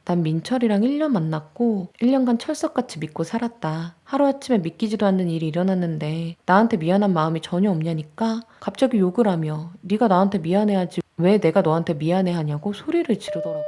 난 민철이랑 1년 만났고 1년간 철석같이 믿고 살았다. 하루아침에 믿기지도 않는 일이 일어났는데 나한테 미안한 마음이 전혀 없냐니까 갑자기 욕을 하며 네가 나한테 미안해하지 왜 내가 너한테 미안해하냐고 소리를 지르더라고요.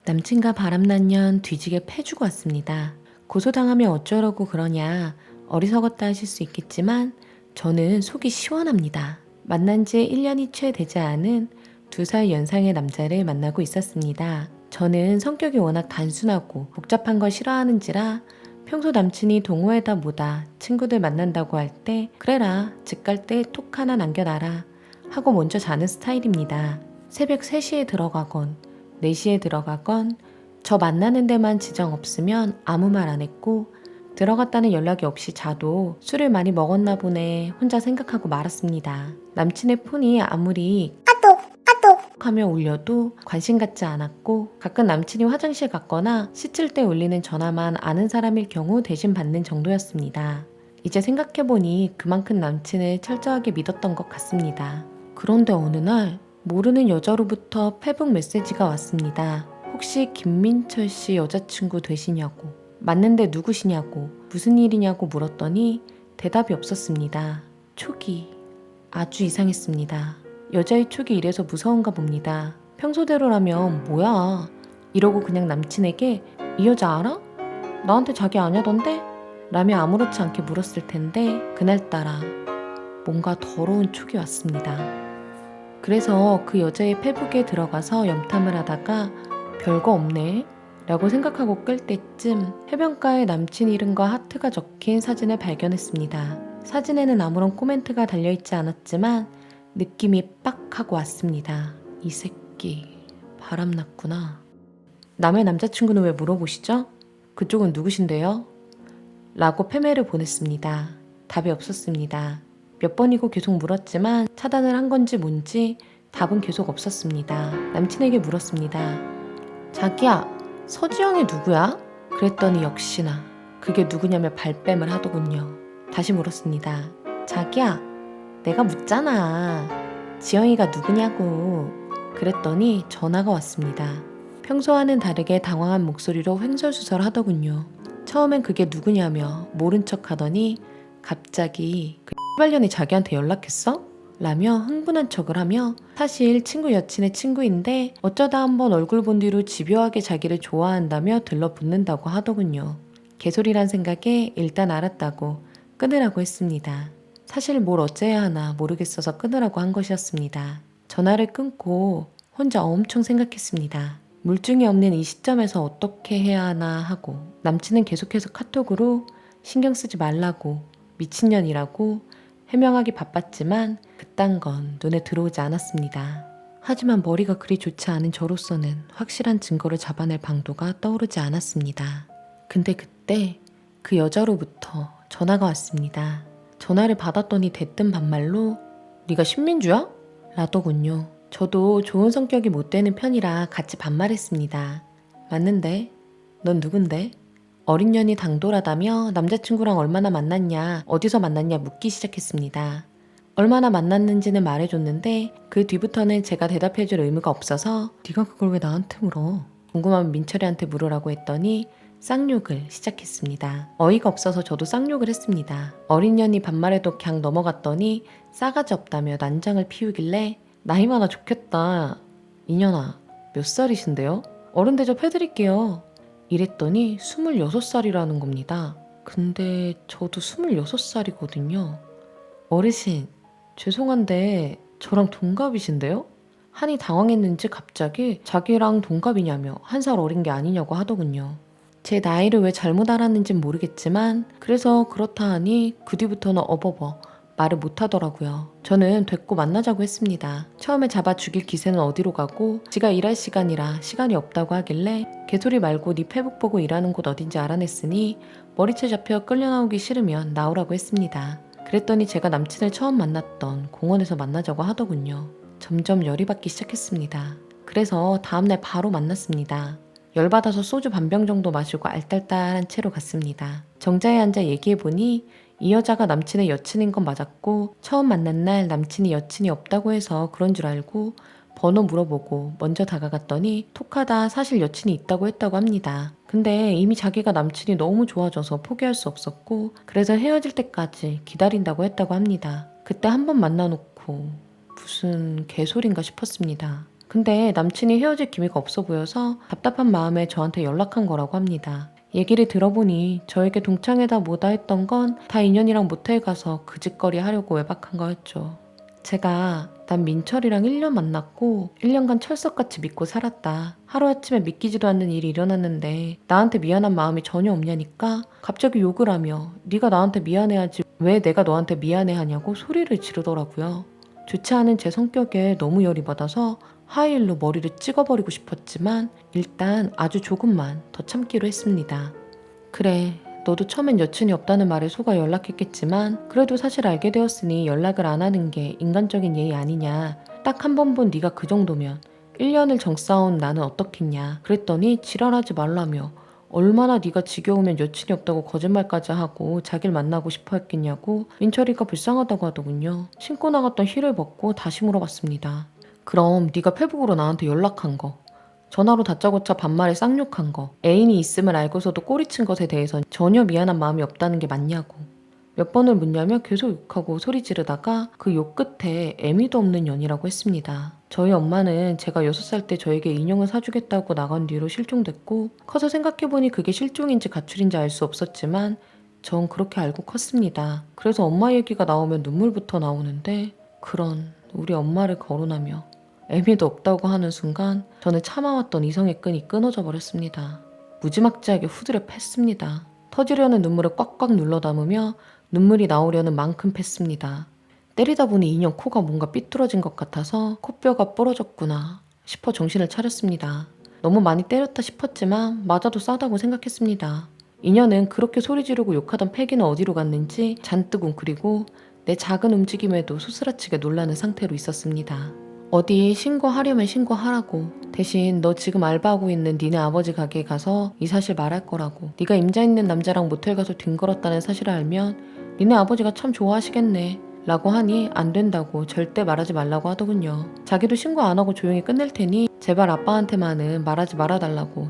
남친과 바람난 년 뒤지게 패주고 왔습니다. 고소당하면 어쩌려고 그러냐 어리석었다 하실 수 있겠지만 저는 속이 시원합니다. 만난 지 1년이 채 되지 않은 2살 연상의 남자를 만나고 있었습니다. 저는 성격이 워낙 단순하고 복잡한 걸 싫어하는지라 평소 남친이 동호회다 뭐다 친구들 만난다고 할 때 그래라 집 갈 때 톡 하나 남겨놔라 하고 먼저 자는 스타일입니다. 새벽 3시에 들어가건 4시에 들어가건 저 만나는 데만 지장 없으면 아무 말 안 했고 들어갔다는 연락이 없이 자도 술을 많이 먹었나 보네 혼자 생각하고 말았습니다. 남친의 폰이 아무리 하며 울려도 관심 갖지 않았고 가끔 남친이 화장실 갔거나 씻을 때 울리는 전화만 아는 사람일 경우 대신 받는 정도였습니다. 이제 생각해보니 그만큼 남친을 철저하게 믿었던 것 같습니다. 그런데 어느 날 모르는 여자로부터 페북 메시지가 왔습니다. 혹시 김민철 씨 여자친구 되시냐고, 맞는데 누구시냐고, 무슨 일이냐고 물었더니 대답이 없었습니다. 촉이 아주 이상했습니다. 여자의 촉이 이래서 무서운가 봅니다. 평소대로라면 뭐야 이러고 그냥 남친에게 이 여자 알아? 나한테 자기 아냐던데? 라며 아무렇지 않게 물었을 텐데 그날따라 뭔가 더러운 촉이 왔습니다. 그래서 그 여자의 페북에 들어가서 염탐을 하다가 별거 없네 라고 생각하고 끌 때쯤 해변가에 남친 이름과 하트가 적힌 사진을 발견했습니다. 사진에는 아무런 코멘트가 달려있지 않았지만 느낌이 빡 하고 왔습니다. 이 새끼 바람났구나. 남의 남자친구는 왜 물어보시죠? 그쪽은 누구신데요? 라고 페메를 보냈습니다. 답이 없었습니다. 몇 번이고 계속 물었지만 차단을 한 건지 뭔지 답은 계속 없었습니다. 남친에게 물었습니다. 자기야, 서지영이 누구야? 그랬더니 역시나 그게 누구냐며 발뺌을 하더군요. 다시 물었습니다. 자기야, 내가 묻잖아. 지영이가 누구냐고. 그랬더니 전화가 왔습니다. 평소와는 다르게 당황한 목소리로 횡설수설 하더군요. 처음엔 그게 누구냐며 모른 척 하더니 갑자기 그 X발년이 자기한테 연락했어? 라며 흥분한 척을 하며 사실 친구 여친의 친구인데 어쩌다 한번 얼굴 본 뒤로 집요하게 자기를 좋아한다며 들러붙는다고 하더군요. 개소리란 생각에 일단 알았다고 끊으라고 했습니다. 사실 뭘 어째야 하나 모르겠어서 끊으라고 한 것이었습니다. 전화를 끊고 혼자 엄청 생각했습니다. 물증이 없는 이 시점에서 어떻게 해야 하나 하고 남친은 계속해서 카톡으로 신경 쓰지 말라고 미친년이라고 해명하기 바빴지만 그딴 건 눈에 들어오지 않았습니다. 하지만 머리가 그리 좋지 않은 저로서는 확실한 증거를 잡아낼 방도가 떠오르지 않았습니다. 근데 그때 그 여자로부터 전화가 왔습니다. 전화를 받았더니 대뜸 반말로 네가 신민주야? 라더군요. 저도 좋은 성격이 못 되는 편이라 같이 반말했습니다. 맞는데? 넌 누군데? 어린 년이 당돌하다며 남자친구랑 얼마나 만났냐, 어디서 만났냐 묻기 시작했습니다. 얼마나 만났는지는 말해줬는데 그 뒤부터는 제가 대답해줄 의무가 없어서 네가 그걸 왜 나한테 물어? 궁금하면 민철이한테 물으라고 했더니 쌍욕을 시작했습니다. 어이가 없어서 저도 쌍욕을 했습니다. 어린 년이 반말해도 그냥 넘어갔더니 싸가지 없다며 난장을 피우길래 나이 많아 좋겠다. 이년아, 몇 살이신데요? 어른 대접해드릴게요. 이랬더니 26살이라는 겁니다. 근데 저도 26살이거든요. 어르신, 죄송한데 저랑 동갑이신데요? 한이 당황했는지 갑자기 자기랑 동갑이냐며 1살 어린 게 아니냐고 하더군요. 제 나이를 왜 잘못 알았는진 모르겠지만 그래서 그렇다 하니 그 뒤부터는 어버버 말을 못하더라고요. 저는 됐고 만나자고 했습니다. 처음에 잡아 죽일 기세는 어디로 가고 지가 일할 시간이라 시간이 없다고 하길래 개소리 말고 네 페북 보고 일하는 곳 어딘지 알아냈으니 머리채 잡혀 끌려 나오기 싫으면 나오라고 했습니다. 그랬더니 제가 남친을 처음 만났던 공원에서 만나자고 하더군요. 점점 열이 받기 시작했습니다. 그래서 다음날 바로 만났습니다. 열받아서 소주 반병 정도 마시고 알딸딸한 채로 갔습니다. 정자에 앉아 얘기해보니 이 여자가 남친의 여친인 건 맞았고 처음 만난 날 남친이 여친이 없다고 해서 그런 줄 알고 번호 물어보고 먼저 다가갔더니 톡하다 사실 여친이 있다고 했다고 합니다. 근데 이미 자기가 남친이 너무 좋아져서 포기할 수 없었고 그래서 헤어질 때까지 기다린다고 했다고 합니다. 그때 한 번 만나놓고 무슨 개소린가 싶었습니다. 근데 남친이 헤어질 기미가 없어 보여서 답답한 마음에 저한테 연락한 거라고 합니다. 얘기를 들어보니 저에게 동창회다 뭐다 했던 건 다 인연이랑 모텔 가서 그 짓거리 하려고 외박한 거였죠. 제가 난 민철이랑 1년 만났고 1년간 철석같이 믿고 살았다. 하루아침에 믿기지도 않는 일이 일어났는데 나한테 미안한 마음이 전혀 없냐니까 갑자기 욕을 하며 네가 나한테 미안해하지 왜 내가 너한테 미안해하냐고 소리를 지르더라고요. 좋지 않은 제 성격에 너무 열이 받아서 하이힐로 머리를 찍어버리고 싶었지만 일단 아주 조금만 더 참기로 했습니다. 그래, 너도 처음엔 여친이 없다는 말에 속아 연락했겠지만 그래도 사실 알게 되었으니 연락을 안 하는 게 인간적인 예의 아니냐. 딱 한 번 본 네가 그 정도면 1년을 정싸운 나는 어떻겠냐. 그랬더니 지랄하지 말라며 얼마나 네가 지겨우면 여친이 없다고 거짓말까지 하고 자기를 만나고 싶어 했겠냐고 민철이가 불쌍하다고 하더군요. 신고 나갔던 힐을 벗고 다시 물어봤습니다. 그럼 네가 페북으로 나한테 연락한 거, 전화로 다짜고짜 반말에 쌍욕한 거, 애인이 있음을 알고서도 꼬리친 것에 대해선 전혀 미안한 마음이 없다는 게 맞냐고. 몇 번을 묻냐며 계속 욕하고 소리 지르다가 그 욕 끝에 애미도 없는 년이라고 했습니다. 저희 엄마는 제가 6살 때 저에게 인형을 사주겠다고 나간 뒤로 실종됐고 커서 생각해보니 그게 실종인지 가출인지 알 수 없었지만 전 그렇게 알고 컸습니다. 그래서 엄마 얘기가 나오면 눈물부터 나오는데 그런 우리 엄마를 거론하며 애미도 없다고 하는 순간 저는 참아왔던 이성의 끈이 끊어져 버렸습니다. 무지막지하게 후드려 팼습니다. 터지려는 눈물을 꽉꽉 눌러 담으며 눈물이 나오려는 만큼 팼습니다. 때리다 보니 인형 코가 뭔가 삐뚤어진 것 같아서 코뼈가 부러졌구나 싶어 정신을 차렸습니다. 너무 많이 때렸다 싶었지만 맞아도 싸다고 생각했습니다. 인연은 그렇게 소리 지르고 욕하던 패기는 어디로 갔는지 잔뜩 웅크리고 내 작은 움직임에도 소스라치게 놀라는 상태로 있었습니다. 어디 신고하려면 신고하라고. 대신 너 지금 알바하고 있는 니네 아버지 가게에 가서 이 사실 말할 거라고. 네가 임자 있는 남자랑 모텔 가서 뒹굴었다는 사실을 알면 니네 아버지가 참 좋아하시겠네 라고 하니 안 된다고 절대 말하지 말라고 하더군요. 자기도 신고 안 하고 조용히 끝낼 테니 제발 아빠한테만은 말하지 말아달라고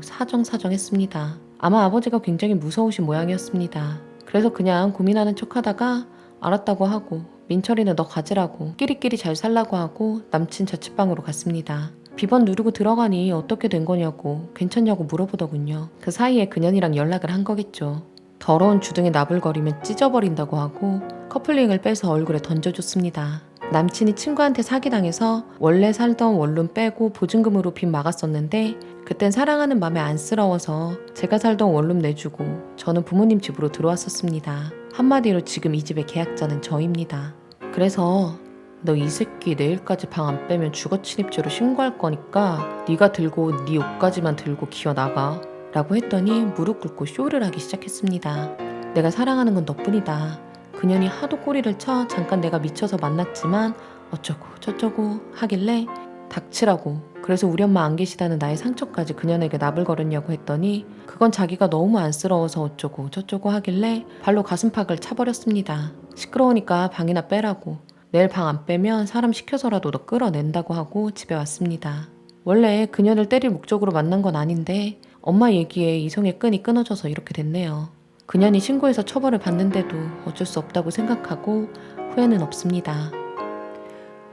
사정사정했습니다. 아마 아버지가 굉장히 무서우신 모양이었습니다. 그래서 그냥 고민하는 척하다가 알았다고 하고 민철이는 너 가지라고 끼리끼리 잘 살라고 하고 남친 자취방으로 갔습니다. 비번 누르고 들어가니 어떻게 된 거냐고 괜찮냐고 물어보더군요. 그 사이에 그년이랑 연락을 한 거겠죠. 더러운 주둥이 나불거리면 찢어버린다고 하고 커플링을 빼서 얼굴에 던져줬습니다. 남친이 친구한테 사기당해서 원래 살던 원룸 빼고 보증금으로 빚 막았었는데 그땐 사랑하는 맘에 안쓰러워서 제가 살던 원룸 내주고 저는 부모님 집으로 들어왔었습니다. 한마디로 지금 이 집의 계약자는 저입니다. 그래서 너 이 새끼 내일까지 방 안 빼면 주거 침입죄로 신고할 거니까 네가 들고 네 옷까지만 들고 기어나가 라고 했더니 무릎 꿇고 쇼를 하기 시작했습니다. 내가 사랑하는 건 너뿐이다. 그년이 하도 꼬리를 쳐 잠깐 내가 미쳐서 만났지만 어쩌고 저쩌고 하길래 닥치라고. 그래서 우리 엄마 안 계시다는 나의 상처까지 그년에게 나불거렸냐고 했더니 그건 자기가 너무 안쓰러워서 어쩌고 저쩌고 하길래 발로 가슴팍을 차버렸습니다. 시끄러우니까 방이나 빼라고. 내일 방 안 빼면 사람 시켜서라도 너 끌어낸다고 하고 집에 왔습니다. 원래 그년을 때릴 목적으로 만난 건 아닌데 엄마 얘기에 이성의 끈이 끊어져서 이렇게 됐네요. 그년이 신고해서 처벌을 받는데도 어쩔 수 없다고 생각하고 후회는 없습니다.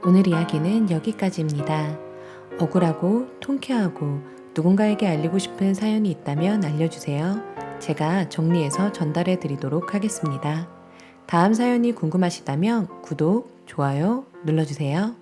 오늘 이야기는 여기까지입니다. 억울하고 통쾌하고 누군가에게 알리고 싶은 사연이 있다면 알려주세요. 제가 정리해서 전달해 드리도록 하겠습니다. 다음 사연이 궁금하시다면 구독, 좋아요 눌러주세요.